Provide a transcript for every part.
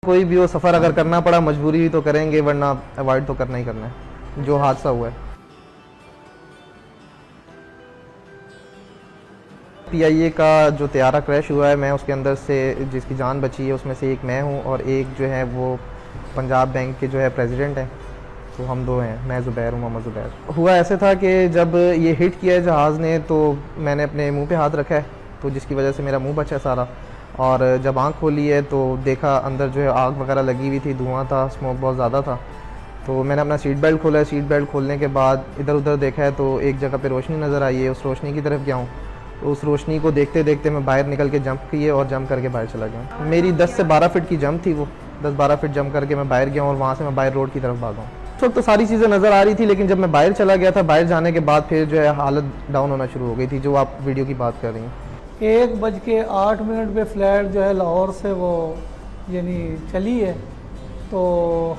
कोई भी वो सफ़र अगर करना पड़ा मजबूरी ही तो करेंगे, वरना अवॉइड तो करना ही करना है जो हादसा हुआ है। PIA का जो तैयारा क्रैश हुआ है, मैं उसके अंदर से जिसकी जान बची है उसमें से एक मैं हूँ और एक जो है वो पंजाब बैंक के जो है प्रेसिडेंट हैं। तो हम दो हैं, मैं ज़ुबैर हूँ, मोहम्मद ज़ुबैर। हुआ ऐसे था कि जब ये हिट किया है जहाज़ ने तो मैंने अपने मुंह पे हाथ रखा है, तो जिसकी वजह से मेरा मुंह बचा सारा। और जब आँख खोली है तो देखा अंदर जो है आग वगैरह लगी हुई थी, धुआं था, स्मोक बहुत ज़्यादा था। तो मैंने अपना सीट बेल्ट खोला है। सीट बेल्ट खोलने के बाद इधर उधर देखा है तो एक जगह पे रोशनी नज़र आई है। उस रोशनी की तरफ गया हूँ, तो उस रोशनी को देखते देखते मैं बाहर निकल के जंप किए और जंप करके बाहर चला गया। मेरी 10 से 12 फीट की जंप थी, वो 10-12 फीट जंप करके मैं बाहर गया और वहाँ से मैं बाहर रोड की तरफ भागा हूँ। उस वक्त तो सारी चीज़ें नज़र आ रही थी, लेकिन जब मैं बाहर चला गया था, बाहर जाने के बाद फिर जो है हालत डाउन होना शुरू हो गई थी, जो आप वीडियो की बात कर रही हैं। 1:08 पे फ़्लाइट जो है लाहौर से वो यानी चली है। तो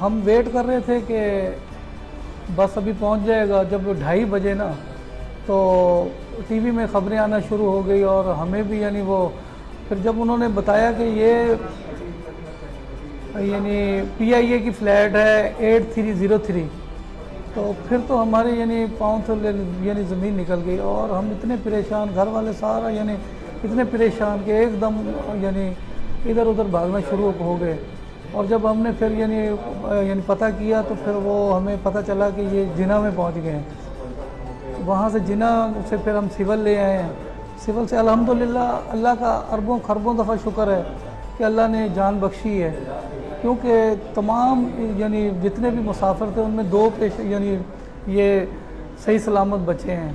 हम वेट कर रहे थे कि बस अभी पहुंच जाएगा। जब 2:30 बजे ना तो टीवी में ख़बरें आना शुरू हो गई और हमें भी यानी वो फिर जब उन्होंने बताया कि ये यानी PIA की फ़्लाइट है 8303, तो फिर तो हमारे यानी पाँव से यानी ज़मीन निकल गई और हम इतने परेशान, घर वाले सारा यानी इतने परेशान कि एकदम यानी इधर उधर भागना शुरू हो गए। और जब हमने फिर यानी पता किया तो फिर वो हमें पता चला कि ये जिना में पहुंच गए हैं। वहाँ से जिना से फिर हम सिविल ले आए हैं। सिविल से अल्हम्दुलिल्लाह अल्लाह का अरबों खरबों दफ़ा शुक्र है कि अल्लाह ने जान बख्शी है, क्योंकि तमाम यानी जितने भी मुसाफिर थे उनमें 2 यानी ये सही सलामत बचे हैं।